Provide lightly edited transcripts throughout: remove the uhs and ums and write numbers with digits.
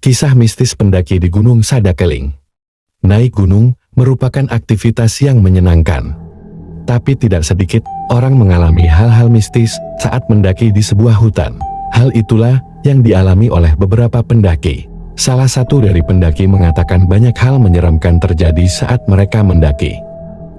Kisah mistis pendaki di Gunung Sadakeling. Naik gunung merupakan aktivitas yang menyenangkan. Tapi tidak sedikit orang mengalami hal-hal mistis saat mendaki di sebuah hutan. Hal itulah yang dialami oleh beberapa pendaki. Salah satu dari pendaki mengatakan banyak hal menyeramkan terjadi saat mereka mendaki.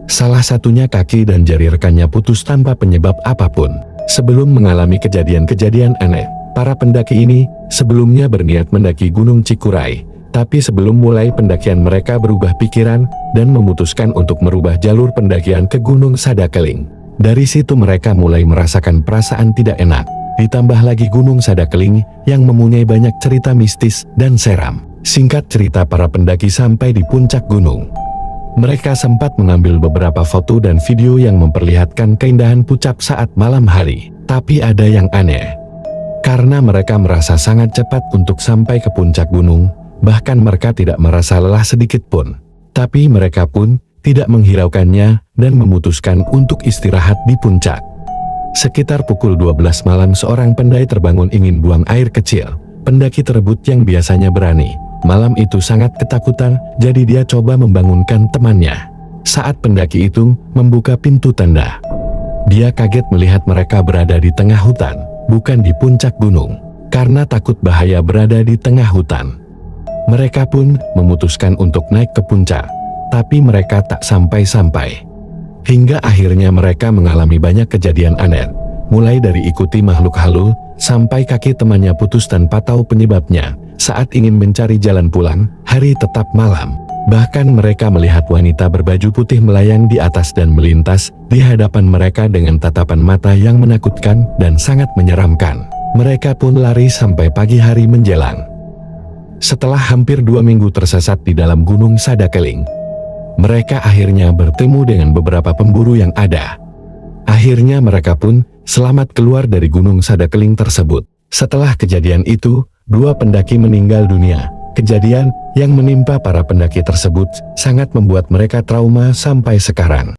Salah satunya kaki dan jari rekannya putus tanpa penyebab apapun. Sebelum mengalami kejadian-kejadian aneh, para pendaki ini sebelumnya berniat mendaki Gunung Cikuray, tapi sebelum mulai pendakian mereka berubah pikiran dan memutuskan untuk merubah jalur pendakian ke Gunung Sadakeling. Dari situ mereka mulai merasakan perasaan tidak enak. Ditambah lagi Gunung Sadakeling yang mempunyai banyak cerita mistis dan seram. Singkat cerita, para pendaki sampai di puncak gunung. Mereka sempat mengambil beberapa foto dan video yang memperlihatkan keindahan puncak saat malam hari. Tapi ada yang aneh. Karena mereka merasa sangat cepat untuk sampai ke puncak gunung, bahkan mereka tidak merasa lelah sedikit pun. Tapi mereka pun tidak menghiraukannya dan memutuskan untuk istirahat di puncak. Sekitar pukul 12 malam seorang pendaki terbangun ingin buang air kecil. Pendaki tersebut yang biasanya berani, malam itu sangat ketakutan, jadi dia coba membangunkan temannya. Saat pendaki itu membuka pintu tenda, dia kaget melihat mereka berada di tengah hutan, bukan di puncak gunung. Karena takut bahaya berada di tengah hutan, mereka pun memutuskan untuk naik ke puncak, tapi mereka tak sampai-sampai. Hingga akhirnya mereka mengalami banyak kejadian aneh, mulai dari ikuti makhluk halus, sampai kaki temannya putus tanpa tahu penyebabnya. Saat ingin mencari jalan pulang, hari tetap malam. Bahkan mereka melihat wanita berbaju putih melayang di atas dan melintas di hadapan mereka dengan tatapan mata yang menakutkan dan sangat menyeramkan. Mereka pun lari sampai pagi hari menjelang. Setelah hampir 2 minggu tersesat di dalam Gunung Sadakeling, mereka akhirnya bertemu dengan beberapa pemburu yang ada. Akhirnya mereka pun selamat keluar dari Gunung Sadakeling tersebut. Setelah kejadian itu, 2 pendaki meninggal dunia. Kejadian yang menimpa para pendaki tersebut sangat membuat mereka trauma sampai sekarang.